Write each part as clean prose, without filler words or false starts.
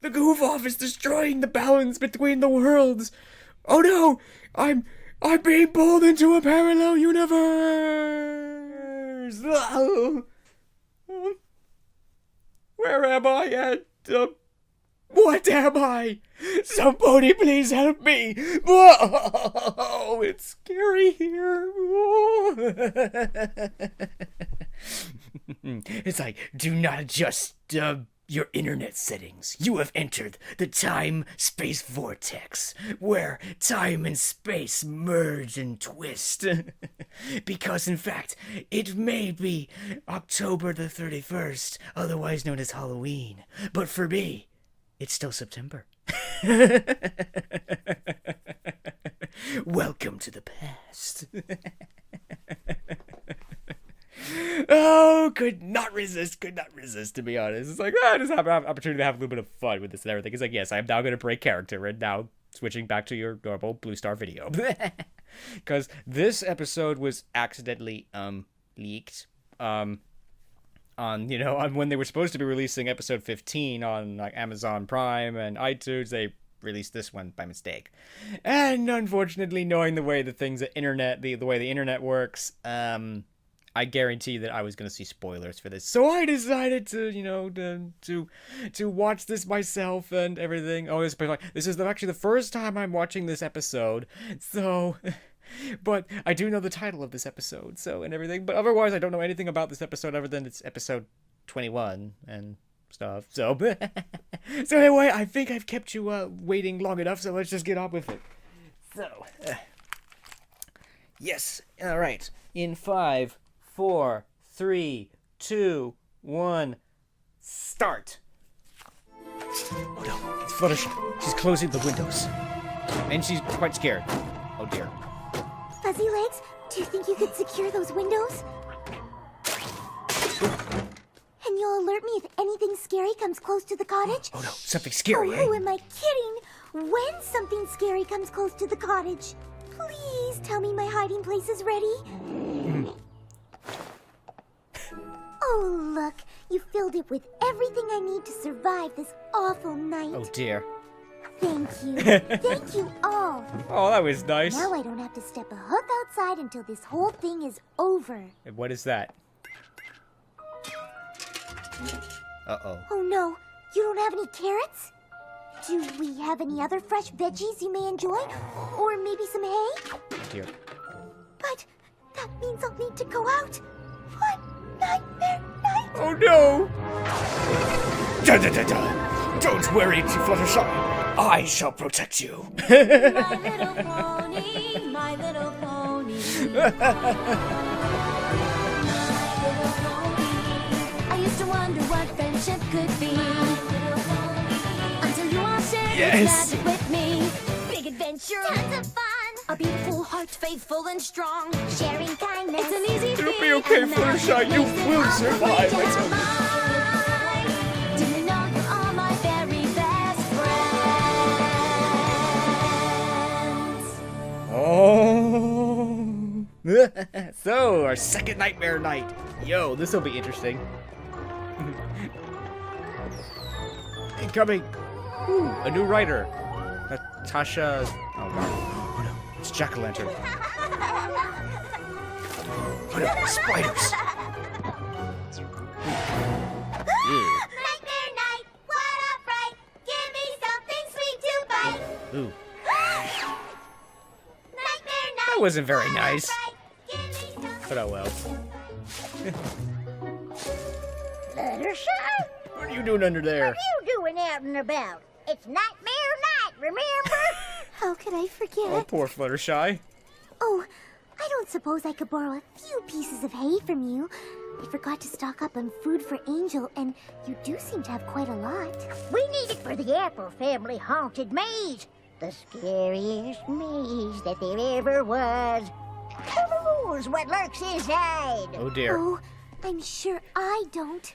The goof-off is destroying the balance between the worlds! Oh no! I'm being pulled into a parallel universe! Where am I at? What am I? Somebody please help me! Whoa! It's scary here. It's like, do not adjust your internet settings. You have entered the time-space vortex, where time and space merge and twist. Because, in fact, it may be October the 31st, otherwise known as Halloween. But for me, it's still September. Welcome to the past. Oh, could not resist, to be honest. It's like, I just have an opportunity to have a little bit of fun with this and everything. It's like, yes, I am now going to break character, and now switching back to your normal Blue Star video. Because this episode was accidentally, leaked, on when they were supposed to be releasing episode 15 on, like, Amazon Prime and iTunes, they released this one by mistake. And unfortunately, knowing the way the way the internet works, I guarantee that I was going to see spoilers for this. So I decided to watch this myself and everything. Oh, this is actually the first time I'm watching this episode. So, but I do know the title of this episode, and everything. But otherwise, I don't know anything about this episode other than it's episode 21 and stuff. So, so anyway, I think I've kept you waiting long enough, so let's just get on with it. So, yes, all right. In 5, 4, 3, 2, 1, start. Oh no, it's Fluttershy. She's closing the windows. And she's quite scared. Oh dear. Fuzzy Legs, do you think you could secure those windows? And you'll alert me if anything scary comes close to the cottage? Oh no, something scary, Oh, am I kidding? When something scary comes close to the cottage, please tell me my hiding place is ready. Oh, look. You filled it with everything I need to survive this awful night. Oh, dear. Thank you. Thank you all. Oh, that was nice. Now I don't have to step a hoof outside until this whole thing is over. And what is that? Uh-oh. Oh, no. You don't have any carrots? Do we have any other fresh veggies you may enjoy? Or maybe some hay? Oh, dear. But that means I'll need to go out. What? Nightmare night? Oh no! Don't worry, Fluttershy. I shall protect you. My little pony, my little pony. My little pony. I used to wonder what friendship could be. Until you all shared Yes. magic with me. Big adventure. Tons of fun. A beautiful heart, faithful and strong. Sharing kindness. It's an easy It'll thing. be okay, and Fluttershy. You will survive. I tell you. Did you know you are my very best friends? Oh. So, our second nightmare night. Yo, this will be interesting. Incoming. Ooh, a new writer. Natasha. Oh no. Oh no. It's Jack-o'-lantern. Oh no, spiders. Nightmare night. What a fright. Give me something sweet to bite. Ooh. Nightmare night. That wasn't very nice. Give me something. But oh well. Fluttershy, What are you doing under there? what you doing out and about? It's nightmare night, remember? How could I forget? Oh, poor Fluttershy. Oh, I don't suppose I could borrow a few pieces of hay from you. I forgot to stock up on food for Angel, and you do seem to have quite a lot. We need it for the Apple Family Haunted Maze. The scariest maze that there ever was. Who knows what lurks inside? Oh dear. Oh, I'm sure I don't.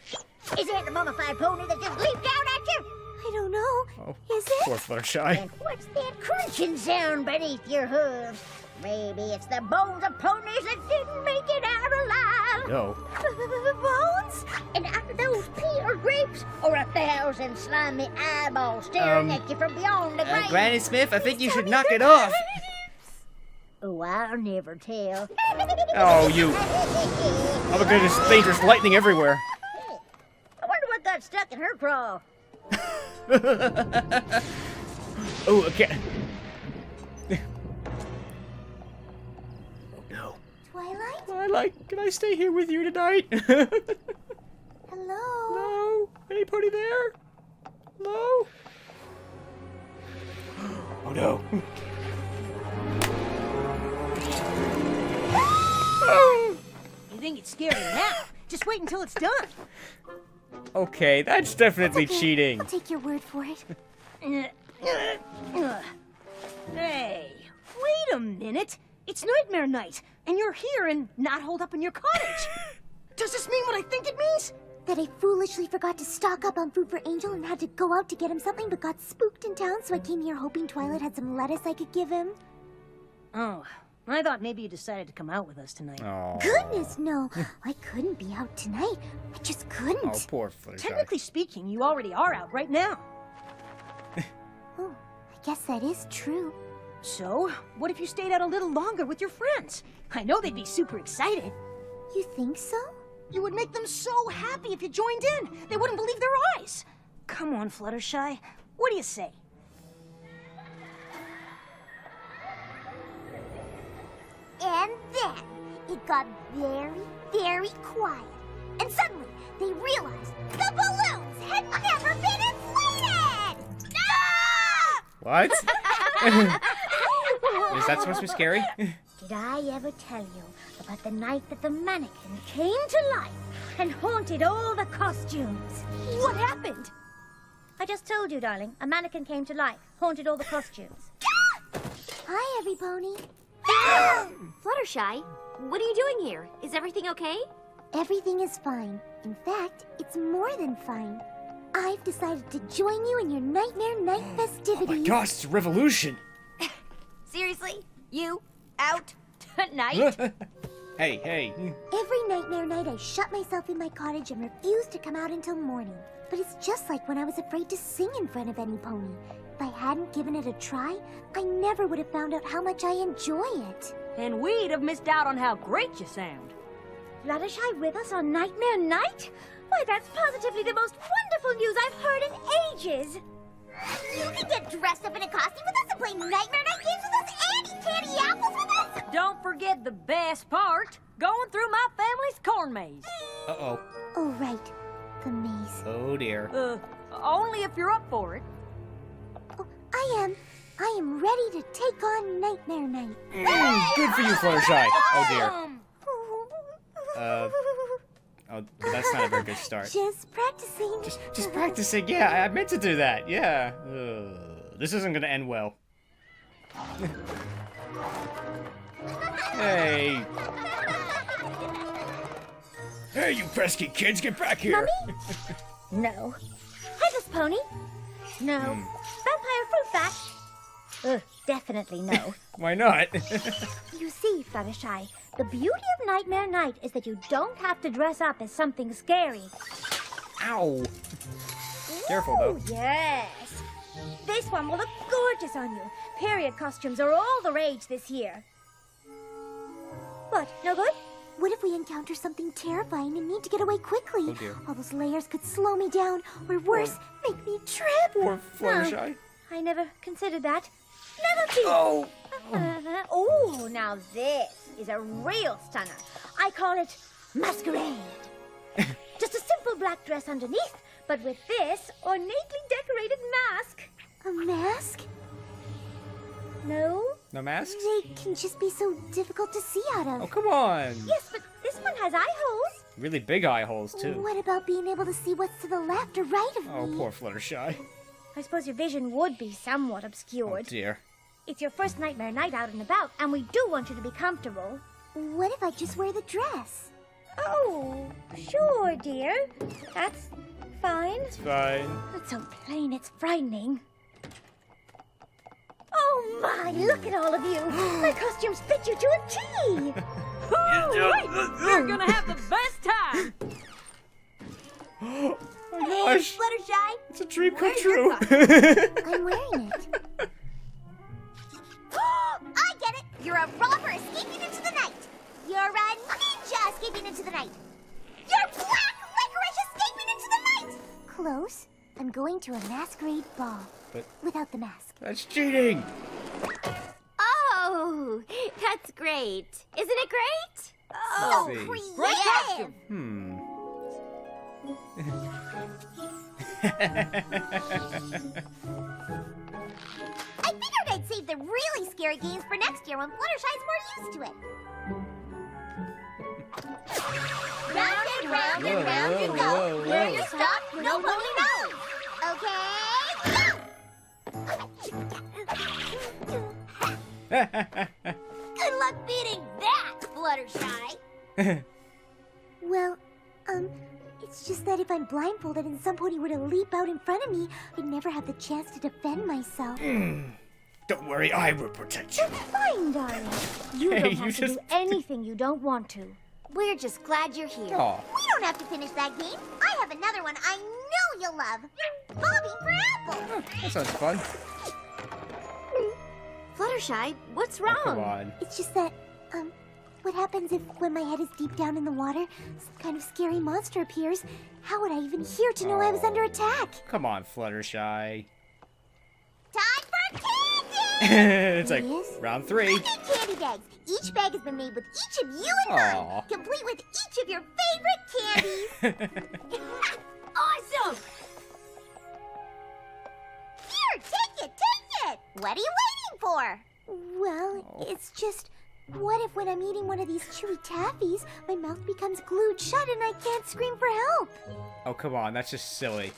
Is that the mummified pony that just leaped out at you? I don't know. Oh, Is it? poor Fluttershy. And what's that crunching sound beneath your hooves? Maybe it's the bones of ponies that didn't make it out alive. No. Bones? And are those pea or grapes or a 1,000 slimy eyeballs staring at you from beyond the grave. Granny Smith, I think you should knock it off. Oh, I'll never tell. Oh, you. Oh my goodness, dangerous lightning everywhere. I wonder what got stuck in her craw. Oh, okay. Oh no. Twilight? Twilight, can I stay here with you tonight? Hello? Hello? Anybody there? Hello? Oh no. You think it's scary now? Just wait until it's done. Okay, that's definitely Okay, cheating. I'll take your word for it. Hey, wait a minute. It's Nightmare Night, and you're here and not holed up in your cottage. Does this mean what I think it means? That I foolishly forgot to stock up on food for Angel and had to go out to get him something but got spooked in town, so I came here hoping Twilight had some lettuce I could give him. Oh, I thought maybe you decided to come out with us tonight. Oh. Goodness, no. I couldn't be out tonight. I just couldn't. Oh, poor Fluttershy. Technically speaking, you already are out right now. Oh, I guess that is true. So, what if you stayed out a little longer with your friends? I know they'd be super excited. You think so? You would make them so happy if you joined in. They wouldn't believe their eyes. Come on, Fluttershy. What do you say? And then it got very, very quiet. And suddenly they realized the balloons had never been inflated! Ah! What? Is that supposed to be scary? Did I ever tell you about the night that the mannequin came to life and haunted all the costumes? What happened? I just told you, darling. A mannequin came to life, haunted all the costumes. Hi, everypony. Fluttershy, what are you doing here? Is everything okay? Everything is fine. In fact, it's more than fine. I've decided to join you in your Nightmare Night festivities. Oh my gosh, it's a revolution. Seriously? You? Out? Tonight? Hey, hey. Every Nightmare Night, I shut myself in my cottage and refuse to come out until morning. But it's just like when I was afraid to sing in front of any pony. If I hadn't given it a try, I never would have found out how much I enjoy it. And we'd have missed out on how great you sound. Fluttershy with us on Nightmare Night? Why, that's positively the most wonderful news I've heard in ages. You can get dressed up in a costume with us and play Nightmare Night games with us and eat candy apples with us! Don't forget the best part, going through my family's corn maze. Uh-oh. Oh, right. The maze. Oh, dear. Only if you're up for it. Oh, I am ready to take on Nightmare Night. Good for you, Fluttershy. Oh, dear. Oh, that's not a very good start. Just practicing. Just practicing. Yeah, I meant to do that. Yeah. This isn't gonna end well. Hey. Hey, you pesky kids, get back here. No. Hi, Miss Pony. No. Vampire fruit bat. Definitely no. Why not? You see, Fluttershy, the beauty of Nightmare Night is that you don't have to dress up as something scary. Ow. Careful, though. Ooh, yes. This one will look gorgeous on you. Period costumes are all the rage this year. What, no good? What if we encounter something terrifying and need to get away quickly? Oh, dear. All those layers could slow me down, or worse, make me trip. Poor Fluttershy. I never considered that. Never Oh. Oh, now this is a real stunner. I call it masquerade. Just a simple black dress underneath, but with this ornately decorated mask. A mask? No? No masks? They can just be so difficult to see out of. Oh, come on. Yes, but this one has eye holes. Really big eye holes, too. What about being able to see what's to the left or right of Oh, me? poor Fluttershy. I suppose your vision would be somewhat Oh, obscured. dear. It's your first Nightmare Night out and about, and we do want you to be comfortable. What if I just wear the dress? Oh, sure, dear. That's fine. It's fine. It's so plain, it's frightening. Oh my, look at all of you. My costumes fit you to a T. You're gonna have the best time. Oh, my gosh! Fluttershy. It's a dream come Where's your true. I'm wearing it. I get it! You're a robber escaping into the night! You're a ninja escaping into the night! You're black licorice escaping into the night! Close. I'm going to a masquerade ball. But- Without the mask. That's cheating. Oh, that's great. Isn't it great? So see. creative! I figured I'd save the really scary games for next year when Fluttershy's more used to it. Round and round and round you go. Where you stop, no pony knows. Okay? Good luck beating that, Fluttershy. Well, it's just that if I'm blindfolded and some pony were to leap out in front of me, I'd never have the chance to defend myself. Don't worry, I will protect you. Fine, darling. You Hey, don't you have to just- do anything you don't want to. We're just glad you're here. Aw. We don't have to finish that game. I have another one I know you'll love. Bobbing for apples. That sounds fun. Fluttershy, what's Oh, wrong? come on. It's just that, what happens if when my head is deep down in the water, some kind of scary monster appears? How would I even hear to know I was under attack? Come on, Fluttershy. Time for candy! It's like Yes? round 3. Look at candy bags. Each bag has been made with each of you in Aw. mind, complete with each of your favorite candies. Awesome! Here, take it, take it. What are you waiting for? Well, it's just, what if when I'm eating one of these chewy taffies, my mouth becomes glued shut and I can't scream for help? Oh, come on, that's just silly.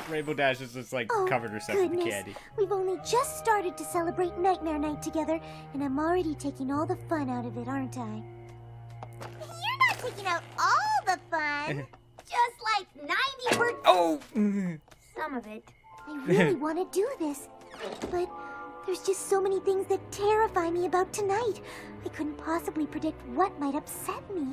Rainbow Dash is just like Oh, covered herself in goodness. candy. We've only just started to celebrate Nightmare Night together, and I'm already taking all the fun out of it, aren't I? You're not taking out all the fun. Just like 90%. Oh! Some of it. I really want to do this, but there's just so many things that terrify me about tonight. I couldn't possibly predict what might upset me.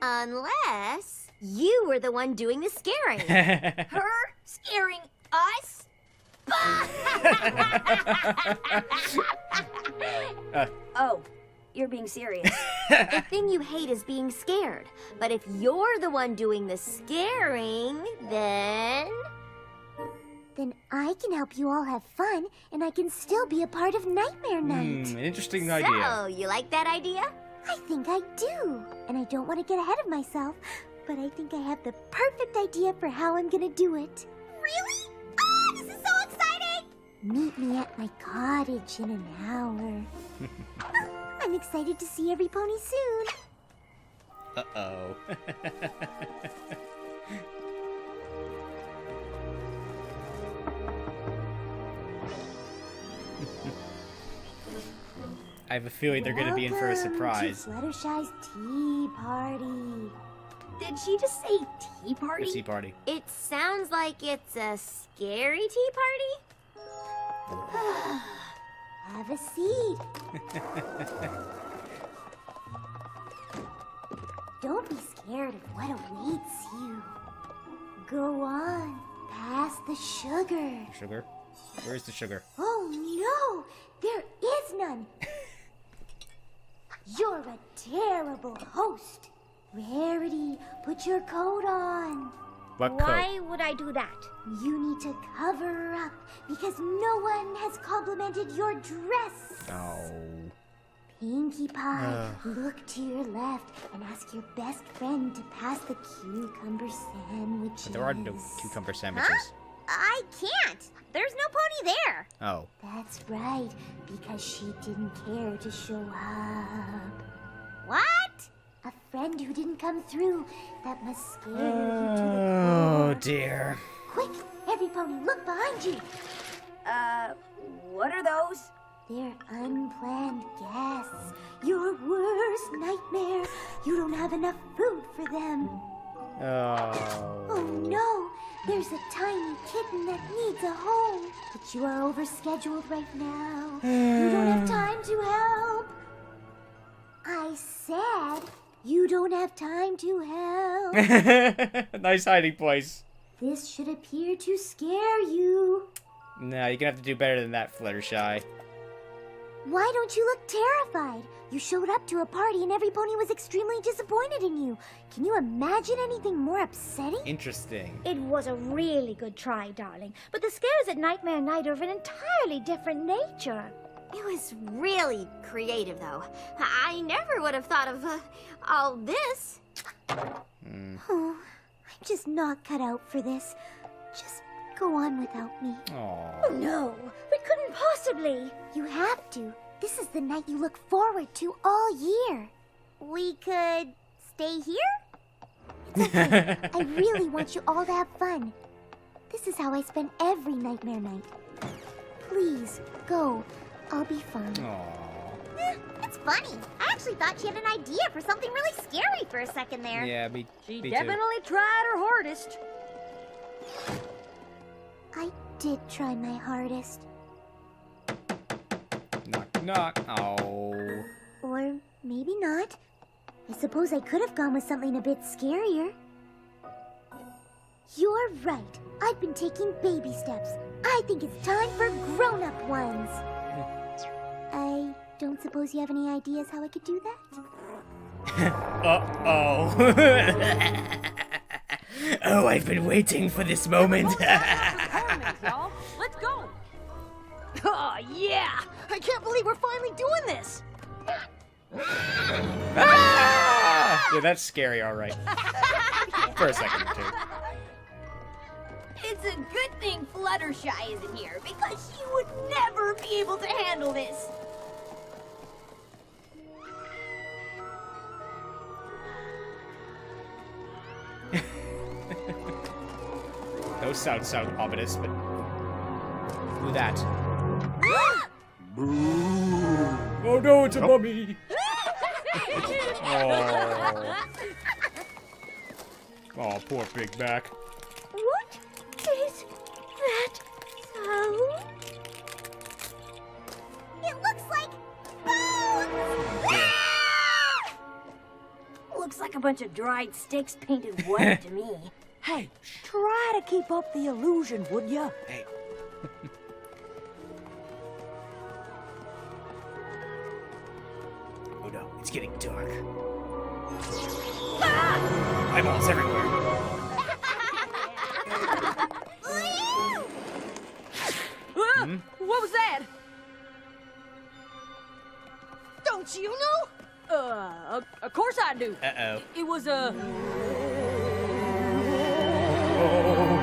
Unless you were the one doing the scaring. Her scaring us? Oh, you're being serious. The thing you hate is being scared. But if you're the one doing the scaring, then... Then I can help you all have fun, and I can still be a part of Nightmare Night. Interesting So, idea. you like that idea? I think I do. And I don't want to get ahead of myself, but I think I have the perfect idea for how I'm gonna do it. Really? Oh, this is so exciting! Meet me at my cottage in an hour. I'm excited to see every pony soon. Uh-oh. I have a feeling they're gonna be in for a surprise. Welcome to Fluttershy's tea party. Did she just say tea party? The tea party. It sounds like it's a scary tea party. Have a seat. Don't be scared of what awaits you. Go on, pass the sugar. Sugar? Where's the sugar? Oh no, there is none. You're a terrible host. Rarity, put your coat on. What coat? Why would I do that? You need to cover up because no one has complimented your dress. Oh. Pinkie Pie, look to your left and ask your best friend to pass the cucumber sandwiches. But there are no cucumber sandwiches. I can't. There's no pony there. Oh. That's right, because she didn't care to show up. What? A friend who didn't come through. That must scare you to the Oh core. dear. Quick, every pony, look behind you. What are those? They're unplanned guests. Your worst nightmare. You don't have enough food for them. Oh. Oh no, there's a tiny kitten that needs a home. But you are overscheduled right now. You don't have time to help. I I said you don't have time to help. Nice hiding place. This should appear to scare you. No, you're gonna have to do better than that, Fluttershy. Why don't you look terrified? You showed up to a party and every pony was extremely disappointed in you. Can you imagine anything more upsetting? Interesting. It was a really good try, darling. But the scares at Nightmare Night are of an entirely different nature. It was really creative, though. I never would have thought of all this. Oh, I'm just not cut out for this. Just go on without me. Aww. No, we couldn't possibly. You have to. This is the night you look forward to all year. We could stay here? It's okay. I really want you all to have fun. This is how I spend every Nightmare Night. Please, go. I'll be fine. Aww. It's funny. I actually thought she had an idea for something really scary for a second there. Yeah, me She too. definitely tried her hardest. I did try my hardest. Knock, knock. Oh. Or maybe not. I suppose I could have gone with something a bit scarier. You're right. I've been taking baby steps. I think it's time for grown-up ones. I don't suppose you have any ideas how I could do that? Uh-oh. Oh, I've been waiting for this moment. Y'all. Let's go. Oh, yeah. I can't believe we're finally doing this. Ah! Yeah, that's scary, alright. For a second or two. It's a good thing Fluttershy isn't here, because she would never be able to handle this. Those sounds sound ominous, but... Who that? Oh no, it's a mummy! Oh. Oh, poor Big Mac. What is that sound? It looks like bones! Looks like a bunch of dried sticks painted white to me. Hey, try to keep up the illusion, would ya? Hey. Oh no, it's getting dark. Eyeballs everywhere. What was that? Don't you know? Of course I do. Uh-oh. It was a... Oh.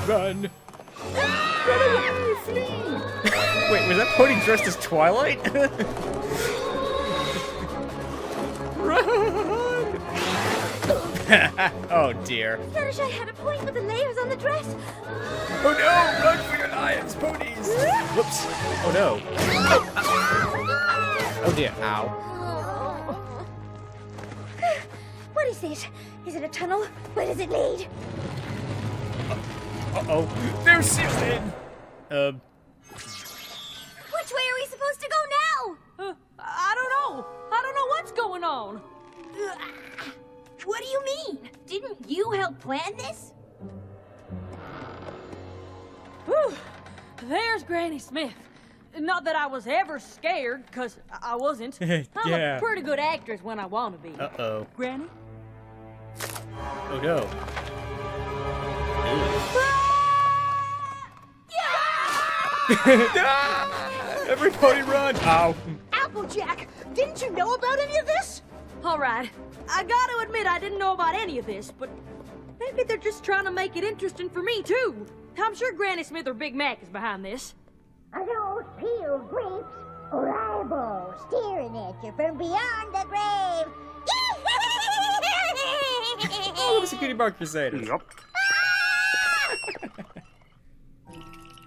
Run! Run away! Flee! Wait, was that pony dressed as Twilight? Run! Oh dear. Fluttershy had a point with the layers on the dress. Oh no! Run for your lives, ponies! Whoops. Oh no. Oh dear. Ow. What is this? Is it a tunnel? Where does it lead? Uh-oh. They're sealed in! Which way are we supposed to go now? I don't know. I don't know what's going on. What do you mean? Didn't you help plan this? Whew. There's Granny Smith. Not that I was ever scared, because I wasn't. I'm Yeah. a pretty good actress when I want to be. Uh-oh. Granny? Oh no. Ah! Every pony run! Ow. Applejack, didn't you know about any of this? All right. I gotta admit I didn't know about any of this, but maybe they're just trying to make it interesting for me, too. I'm sure Granny Smith or Big Mac is behind this. Are those peeled grapes or eyeballs staring at you from beyond the grave? Oh, it's a cutie bar crusader.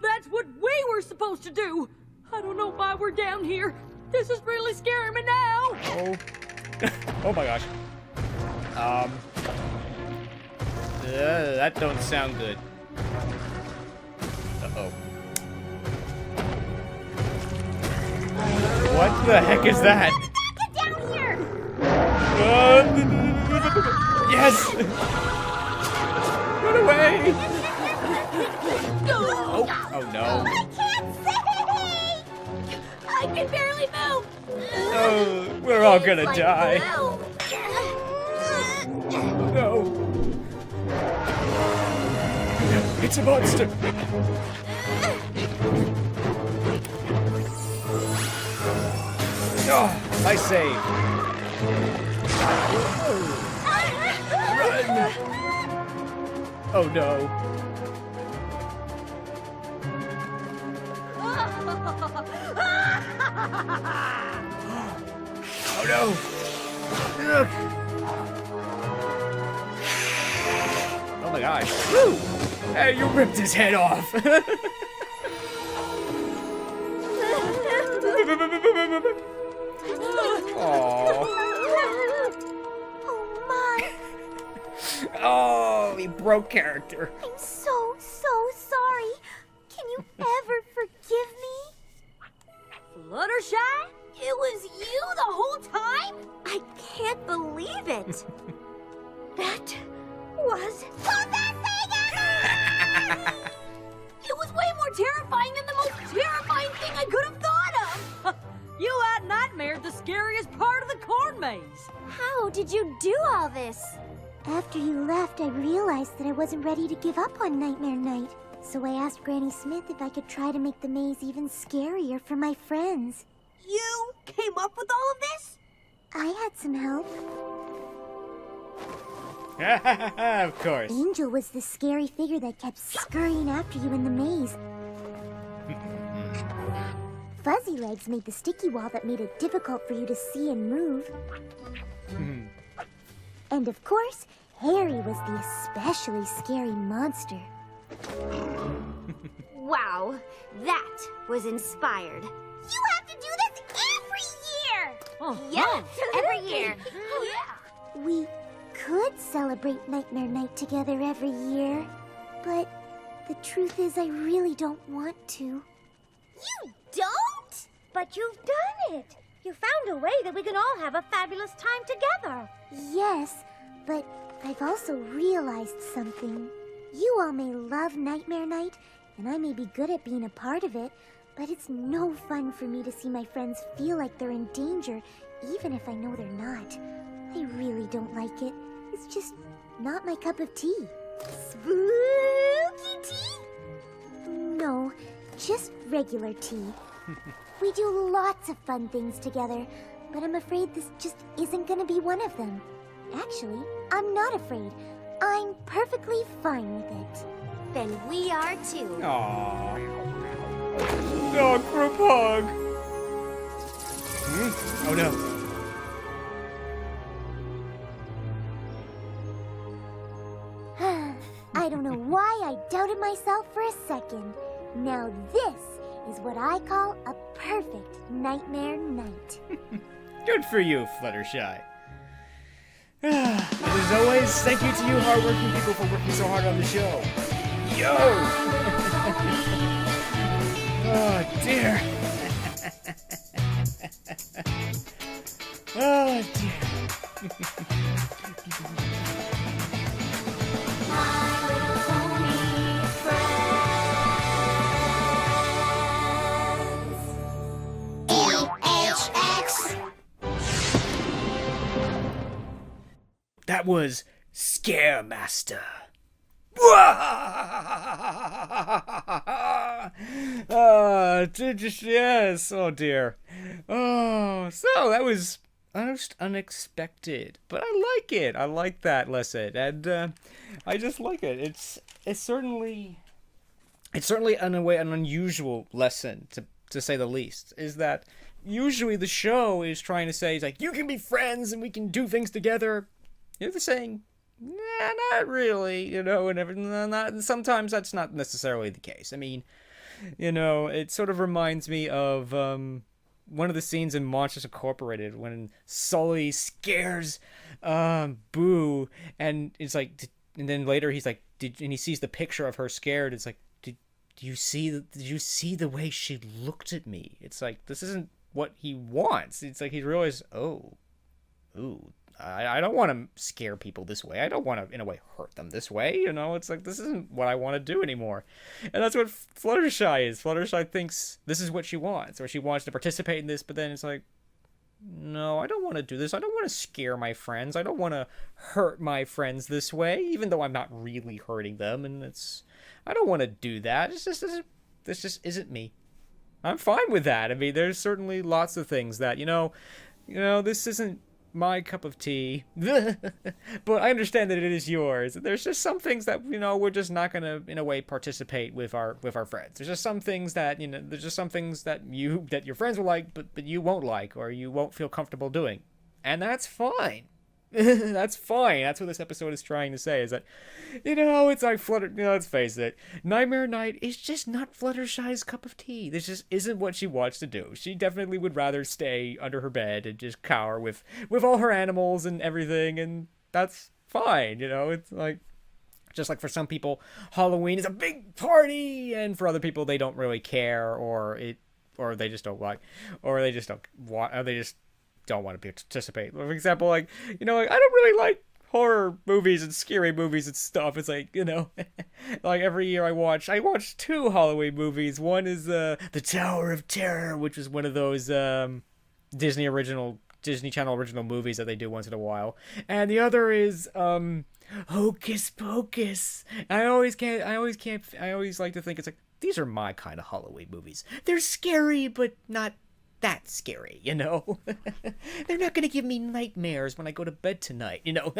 That's what we were supposed to do. I don't know why we're down here. This is really scaring me now. Oh. Oh my gosh. That don't sound good. Uh-oh. What the heck is that? Get down Yes! Run away! Oh no. I can't see! I can barely move! Oh, we're all gonna die. No. It's a monster. Oh, I save. Run! Oh no. Oh no! Ugh. Oh my gosh. Woo! Hey, you ripped his head off! Oh my! Oh, he broke character. I'm so sorry. Can you ever forgive me? Fluttershy? It was you the whole time? I can't believe it. That was The best thing ever! It was way more terrifying than the most terrifying thing I could have thought of! You out-nightmared the scariest part of the corn maze! How did you do all this? After you left, I realized that I wasn't ready to give up on Nightmare Night. So I asked Granny Smith if I could try to make the maze even scarier for my friends. You came up with all of this? I had some help. Of course. Angel was the scary figure that kept scurrying after you in the maze. Fuzzy Legs made the sticky wall that made it difficult for you to see and move. And of course, Harry was the especially scary monster. Wow, that was inspired. You have to do this every year! Yes, every year. We could celebrate Nightmare Night together every year, but the truth is I really don't want to. You don't? But you've done it. You found a way that we can all have a fabulous time together. Yes, but I've also realized something. You all may love Nightmare Night, and I may be good at being a part of it, but it's no fun for me to see my friends feel like they're in danger, even if I know they're not. I really don't like it. It's just not my cup of tea. Spooky tea? No, just regular tea. We do lots of fun things together, but I'm afraid this just isn't gonna be one of them. Actually, I'm not afraid. I'm perfectly fine with it. Then we are too. Aww. Dog group hug. Oh no. I don't know why I doubted myself for a second. Now this is what I call a perfect Nightmare Night. Good for you, Fluttershy. As always, thank you to you hardworking people for working so hard on the show. Yo! Oh, dear. Oh, dear. That was Scaremaster. Yes. Oh dear. Oh, so that was most unexpected, but I like it. I like that lesson, and I just like it. It's certainly in a way an unusual lesson to say the least. Is that usually the show is trying to say, it's like, you can be friends and we can do things together. They're saying, nah, not really, and sometimes that's not necessarily the case. I mean, it sort of reminds me of one of the scenes in Monsters Incorporated when Sully scares Boo, and it's like, and then later he's like, and he sees the picture of her scared. It's like, did you see the way she looked at me? It's like, this isn't what he wants. It's like he realized, ooh, I don't want to scare people this way. I don't want to, in a way, hurt them this way. You know, it's like, this isn't what I want to do anymore. And that's what Fluttershy is. Fluttershy thinks this is what she wants, or she wants to participate in this, but then it's like, no, I don't want to do this. I don't want to scare my friends. I don't want to hurt my friends this way, even though I'm not really hurting them. And I don't want to do that. This just isn't me. I'm fine with that. I mean, there's certainly lots of things that, you know, this isn't my cup of tea, but I understand that it is yours. There's just some things that, you know, we're just not gonna, in a way, participate with our friends. There's just some things that, you know, there's just some things that your friends will like, but you won't like, or you won't feel comfortable doing, and that's fine. That's fine. That's what this episode is trying to say, is that, you know, it's like let's face it, Nightmare Night is just not Fluttershy's cup of tea. This just isn't what she wants to do. She definitely would rather stay under her bed and just cower with all her animals and everything, and that's fine, you know. It's like, just like for some people, Halloween is a big party, and for other people, they don't really care, or they just don't like, or they just don't want, or they just don't want to participate. For example, like, you know, like, I don't really like horror movies and scary movies and stuff. It's like, you know, like every year I watch 2 Halloween movies. One is The Tower of Terror, which is one of those Disney Channel original movies that they do once in a while, and the other is Hocus Pocus. I always like to think it's like, these are my kind of Halloween movies. They're scary, but not that scary, you know. They're not gonna give me nightmares when I go to bed tonight, you know.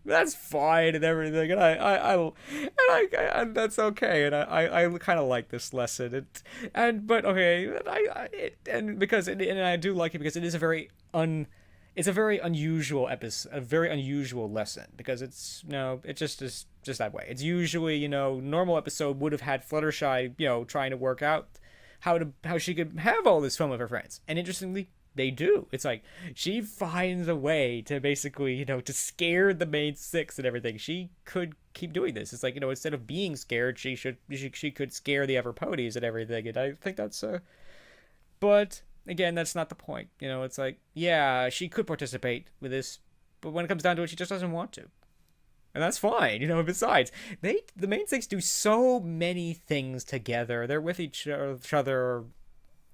That's fine and everything, and I that's okay, and I kind of like this lesson, but okay, and I do like it because it is it's a very unusual episode, a very unusual lesson, because it's, you know, it just is just that way. It's usually, you know, normal episode would have had Fluttershy, you know, trying to work out how she could have all this fun with her friends. And interestingly, they do. It's like, she finds a way to basically, you know, to scare the main 6 and everything. She could keep doing this. It's like, you know, instead of being scared, she could scare the everponies and everything. And I think that's but again, that's not the point. You know, it's like, yeah, she could participate with this, but when it comes down to it, she just doesn't want to. And that's fine, you know. Besides, the main 6 do so many things together. They're with each other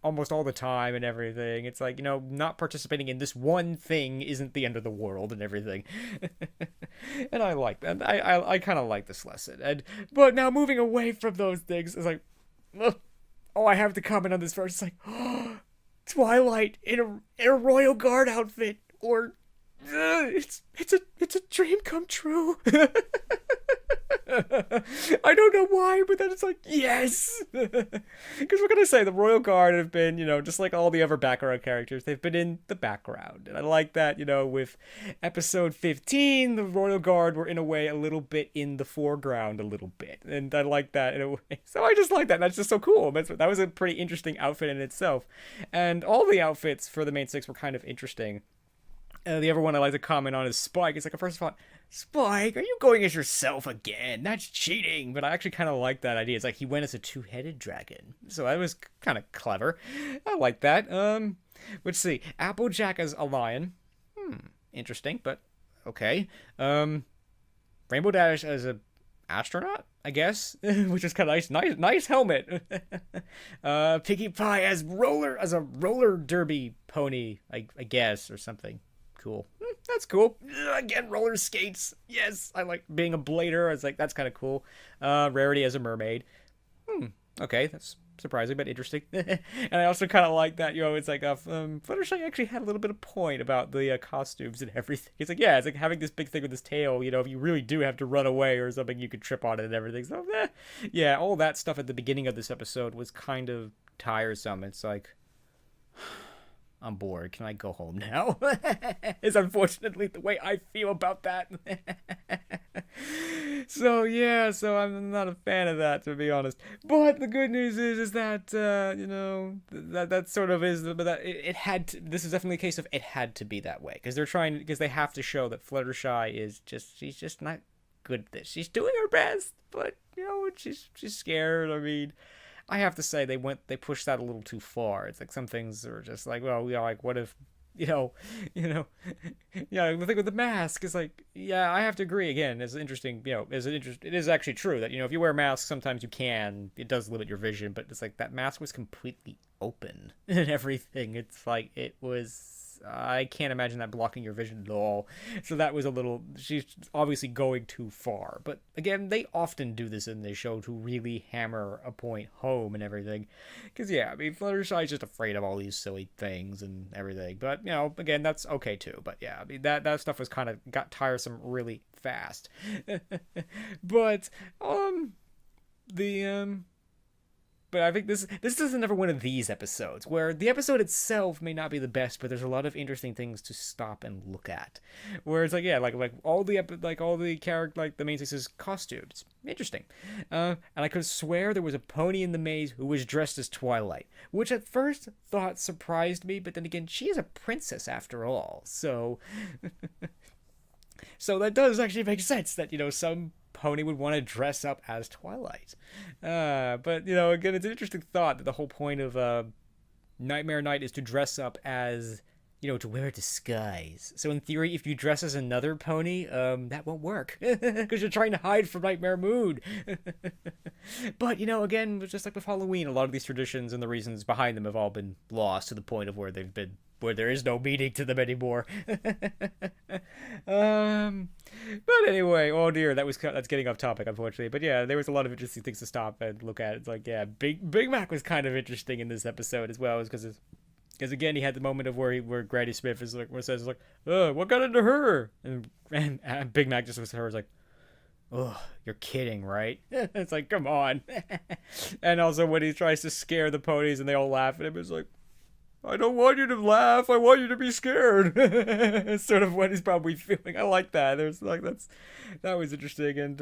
almost all the time and everything. It's like, you know, not participating in this one thing isn't the end of the world and everything. And I like that. I kind of like this lesson. But now moving away from those things, it's like, oh, I have to comment on this first. It's like, oh, Twilight in a Royal Guard outfit, or it's a dream come true. I don't know why, but then it's like, yes, because we're gonna say the Royal Guard have been, you know, just like all the other background characters, they've been in the background, and I like that. You know, with episode 15, the Royal Guard were in a way a little bit in the foreground a little bit, and I like that in a way. So I just like that. That's just so cool. That was a pretty interesting outfit in itself, and all the outfits for the main 6 were kind of interesting. The other one I like to comment on is Spike. It's like, at first I thought, Spike, are you going as yourself again? That's cheating. But I actually kind of like that idea. It's like he went as a 2-headed dragon. So that was kind of clever. I like that. Let's see. Applejack as a lion. Interesting, but okay. Rainbow Dash as a astronaut, I guess, which is kind of nice helmet. Piggy Pie as a roller derby pony, I guess, or something. Cool. That's cool. Again, roller skates. Yes, I like being a blader. I was like, that's kind of cool. Rarity as a mermaid. Okay, that's surprising but interesting. And I also kind of like that, you know, it's like Fluttershy actually had a little bit of point about the costumes and everything. It's like, yeah, it's like having this big thing with this tail, you know, if you really do have to run away or something, you could trip on it and everything. So yeah, all that stuff at the beginning of this episode was kind of tiresome. It's like, I'm bored. Can I go home now? Is unfortunately the way I feel about that. So yeah, so I'm not a fan of that, to be honest. But the good news is that you know, that sort of is, but that it had to, this is definitely a case of it had to be that way, because they have to show that Fluttershy she's just not good at this. She's doing her best, but you know, she's scared. I mean, I have to say they pushed that a little too far. It's like some things are just like, well, you know, like what if you know, yeah, the thing with the mask is like, yeah, I have to agree again. It's interesting, it is actually true that, if you wear masks, sometimes it does limit your vision, but it's like that mask was completely open and everything. It's like, I can't imagine that blocking your vision at all. So that was she's obviously going too far. But again, they often do this in this show to really hammer a point home and everything. Because, yeah, I mean, Fluttershy's just afraid of all these silly things and everything. But, again, that's okay too. But, yeah, I mean, that stuff was got tiresome really fast. But, But I think this is another one of these episodes where the episode itself may not be the best, but there's a lot of interesting things to stop and look at. Where it's like, yeah, like all the character, like the main six's costumes, interesting. And I could swear there was a pony in the maze who was dressed as Twilight, which at first thought surprised me, but then again, she is a princess after all, so so that does actually make sense that some pony would want to dress up as Twilight. But again, it's an interesting thought that the whole point of Nightmare Night is to dress up as, to wear a disguise. So in theory, if you dress as another pony, that won't work because you're trying to hide from Nightmare Mood. But again, just like with Halloween, a lot of these traditions and the reasons behind them have all been lost to the point of where there is no meaning to them anymore. But anyway, oh dear, that's getting off topic, unfortunately. But yeah, there was a lot of interesting things to stop and look at. It's like, yeah, Big Mac was kind of interesting in this episode as well, because again, he had the moment of where Granny Smith says what got into her, and Big Mac just was like, oh, you're kidding, right? It's like, come on. And also when he tries to scare the ponies and they all laugh at him, it's like, I don't want you to laugh. I want you to be scared. It's sort of what he's probably feeling. I like that. That was interesting. And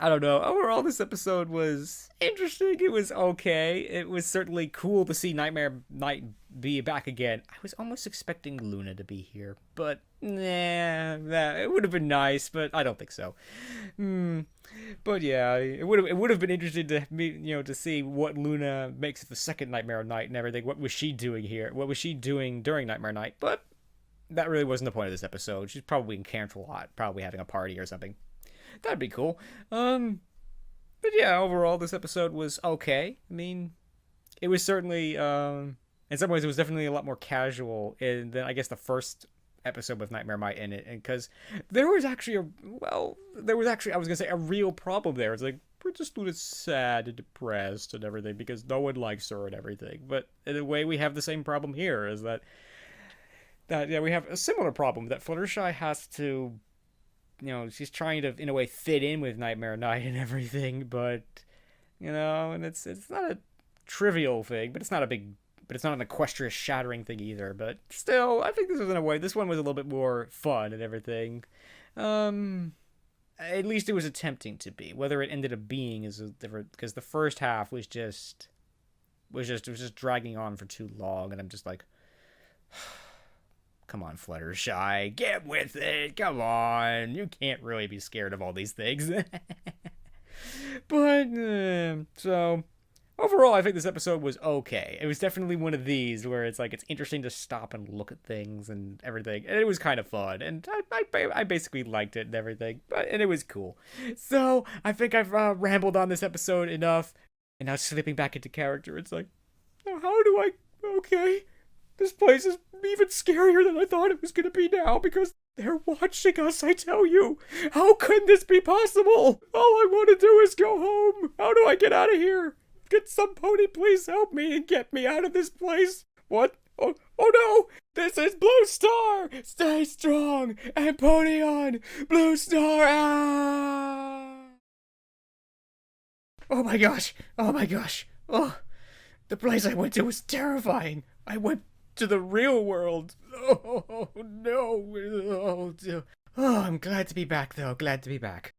I don't know. Overall, this episode was interesting. It was okay. It was certainly cool to see Nightmare Night be back again. I was almost expecting Luna to be here, but it would have been nice, but I don't think so. But yeah, it would have been interesting to to see what Luna makes of the second Nightmare Night and everything. What was she doing here? What was she doing during Nightmare Night? But that really wasn't the point of this episode. She's probably in Canterlot, probably having a party or something. That'd be cool. But yeah, overall, this episode was okay. I mean, it was certainly, in some ways, it was definitely a lot more casual than, I guess, the first episode with Nightmare Might in it. And because there was actually I was going to say, a real problem there. It's like, we're just a little sad and depressed and everything because no one likes her and everything. But in a way, we have the same problem here, is that we have a similar problem that Fluttershy has to, she's trying to, in a way, fit in with Nightmare Night and everything, but, and it's not a trivial thing, but it's not an equestrian shattering thing either, but still, I think this one was a little bit more fun and everything. At least it was attempting to be. Whether it ended up being is different, because the first half was just dragging on for too long, and I'm just like, come on, Fluttershy, get with it. Come on, you can't really be scared of all these things. But so overall, I think this episode was okay. It was definitely one of these where it's like, it's interesting to stop and look at things and everything, and it was kind of fun, and I basically liked it and everything, and it was cool. So I think I've rambled on this episode enough, and now slipping back into character, it's like, okay, this place is even scarier than I thought it was going to be now, because they're watching us, I tell you. How could this be possible? All I want to do is go home. How do I get out of here? Could some pony please help me and get me out of this place? What? Oh no! This is Blue Star! Stay strong and pony on! Blue Star! Ah! Oh my gosh! Oh, the place I went to was terrifying. I went to the real world. Oh no! Oh, I'm glad to be back, though. Glad to be back.